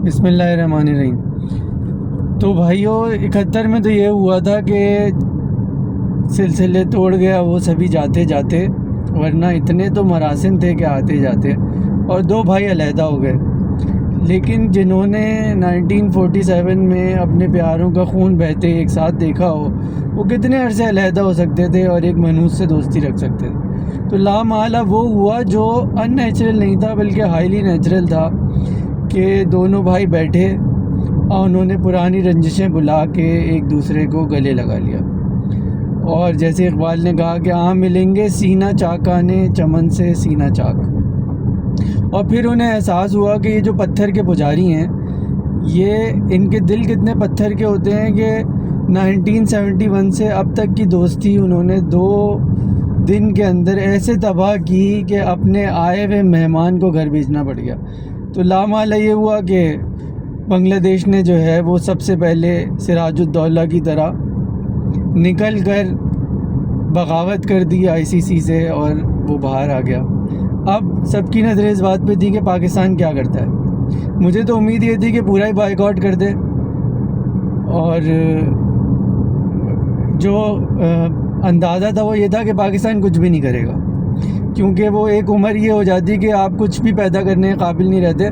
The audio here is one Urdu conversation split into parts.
بسم اللہ الرحمن الرحیم۔ تو بھائیوں 71 میں تو یہ ہوا تھا کہ سلسلے توڑ گیا وہ سبھی جاتے جاتے، ورنہ اتنے تو مراسم تھے کہ آتے جاتے، اور 2 بھائی علیحدہ ہو گئے۔ لیکن جنہوں نے 1947 میں اپنے پیاروں کا خون بہتے ایک ساتھ دیکھا ہو، وہ کتنے عرصے علیحدہ ہو سکتے تھے اور ایک منحوس سے دوستی رکھ سکتے تھے؟ تو لامحالہ وہ ہوا جو ان نیچرل نہیں تھا بلکہ ہائیلی نیچرل تھا کہ دونوں بھائی بیٹھے اور انہوں نے پرانی رنجشیں بلا کے ایک دوسرے کو گلے لگا لیا، اور جیسے اقبال نے کہا کہ ملیں گے سینہ چاکانے چمن سے سینہ چاک۔ اور پھر انہیں احساس ہوا کہ یہ جو پتھر کے پجاری ہیں، یہ ان کے دل کتنے پتھر کے ہوتے ہیں کہ 1971 سے اب تک کی دوستی انہوں نے 2 دن کے اندر ایسے تباہ کی کہ اپنے آئے ہوئے مہمان کو گھر بھیجنا پڑ گیا۔ تو لامحالہ یہ ہوا کہ بنگلہ دیش نے جو ہے وہ سب سے پہلے سراج الدولہ کی طرح نکل کر بغاوت کر دی ICC سے، اور وہ باہر آ گیا۔ اب سب کی نظریں اس بات پہ تھی کہ پاکستان کیا کرتا ہے۔ مجھے تو امید یہ تھی کہ پورا ہی بائیکاٹ کر دے، اور جو اندازہ تھا وہ یہ تھا کہ پاکستان کچھ بھی نہیں کرے گا، کیونکہ وہ ایک عمر یہ ہو جاتی کہ آپ کچھ بھی پیدا کرنے کے قابل نہیں رہتے،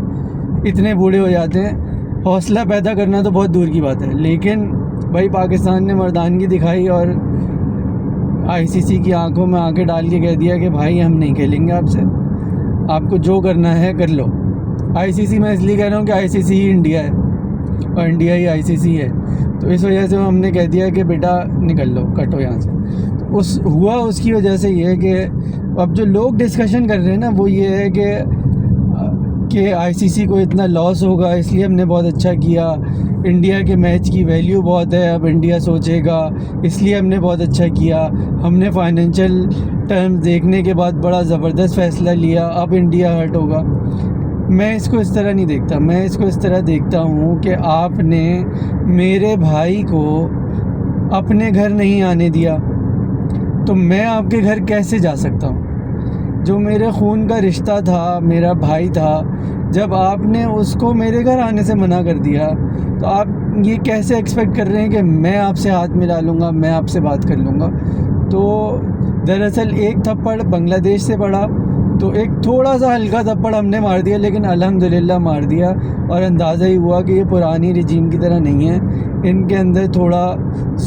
اتنے بوڑھے ہو جاتے ہیں۔ حوصلہ پیدا کرنا تو بہت دور کی بات ہے، لیکن بھائی پاکستان نے مردانگی دکھائی اور ICC کی آنکھوں میں آنکھیں ڈال کے کہہ دیا کہ بھائی ہم نہیں کھیلیں گے آپ سے، آپ کو جو کرنا ہے کر لو۔ ICC میں اس لیے کہہ رہا ہوں کہ ICC ہی انڈیا ہے اور انڈیا ہی ICC ہے، تو اس وجہ سے ہم نے کہہ دیا کہ بیٹا نکل لو، کٹو یہاں سے۔ اس کی وجہ سے یہ ہے کہ اب جو لوگ ڈسکشن کر رہے ہیں نا، وہ یہ ہے کہ ICC کو اتنا لاس ہوگا اس لیے ہم نے بہت اچھا کیا، انڈیا کے میچ کی ویلیو بہت ہے، اب انڈیا سوچے گا اس لیے ہم نے بہت اچھا کیا، ہم نے فائنینشیل ٹرمز دیکھنے کے بعد بڑا زبردست فیصلہ لیا، اب انڈیا ہرٹ ہوگا۔ میں اس کو اس طرح نہیں دیکھتا، میں اس کو اس طرح دیکھتا ہوں کہ آپ نے میرے بھائی کو اپنے گھر نہیں آنے دیا، تو میں آپ کے گھر کیسے جا سکتا ہوں؟ جو میرے خون کا رشتہ تھا، میرا بھائی تھا، جب آپ نے اس کو میرے گھر آنے سے منع کر دیا، تو آپ یہ کیسے ایکسپیکٹ کر رہے ہیں کہ میں آپ سے ہاتھ ملا لوں گا، میں آپ سے بات کر لوں گا؟ تو دراصل ایک تھپڑ بنگلہ دیش سے پڑا، تو ایک تھوڑا سا ہلکا تھپڑ ہم نے مار دیا، لیکن الحمدللہ مار دیا، اور اندازہ ہی ہوا کہ یہ پرانی رجیم کی طرح نہیں ہے، ان کے اندر تھوڑا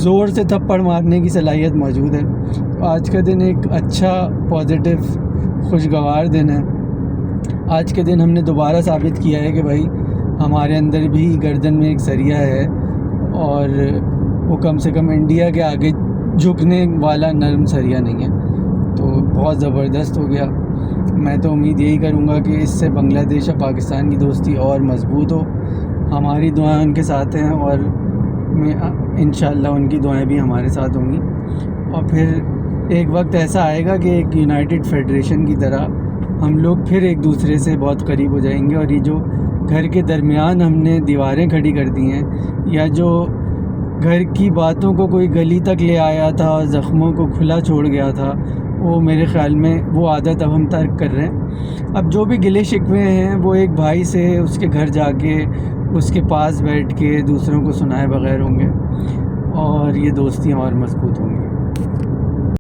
زور سے تھپڑ مارنے کی صلاحیت موجود ہے۔ آج کا دن ایک اچھا پازیٹیو خوشگوار دن ہے۔ آج کے دن ہم نے دوبارہ ثابت کیا ہے کہ بھائی ہمارے اندر بھی گردن میں ایک سریا ہے، اور وہ کم سے کم انڈیا کے آگے جھکنے والا نرم سریا نہیں ہے۔ تو بہت زبردست ہو گیا۔ میں تو امید یہی کروں گا کہ اس سے بنگلہ دیش اور پاکستان کی دوستی اور مضبوط ہو۔ ہماری دعائیں ان کے ساتھ ہیں، اور انشاءاللہ ان کی دعائیں بھی ہمارے ساتھ ہوں گی، اور پھر ایک وقت ایسا آئے گا کہ ایک یونائٹڈ فیڈریشن کی طرح ہم لوگ پھر ایک دوسرے سے بہت قریب ہو جائیں گے، اور یہ جو گھر کے درمیان ہم نے دیواریں کھڑی کر دی ہیں، یا جو گھر کی باتوں کو کوئی گلی تک لے آیا تھا اور زخموں کو کھلا چھوڑ گیا تھا، وہ میرے خیال میں وہ عادت اب ہم ترک کر رہے ہیں۔ اب جو بھی گلے شکوے ہیں وہ ایک بھائی سے اس کے گھر جا کے اس کے پاس بیٹھ کے دوسروں کو سنائے بغیر ہوں گے، اور یہ دوستیاں اور مضبوط ہوں گی۔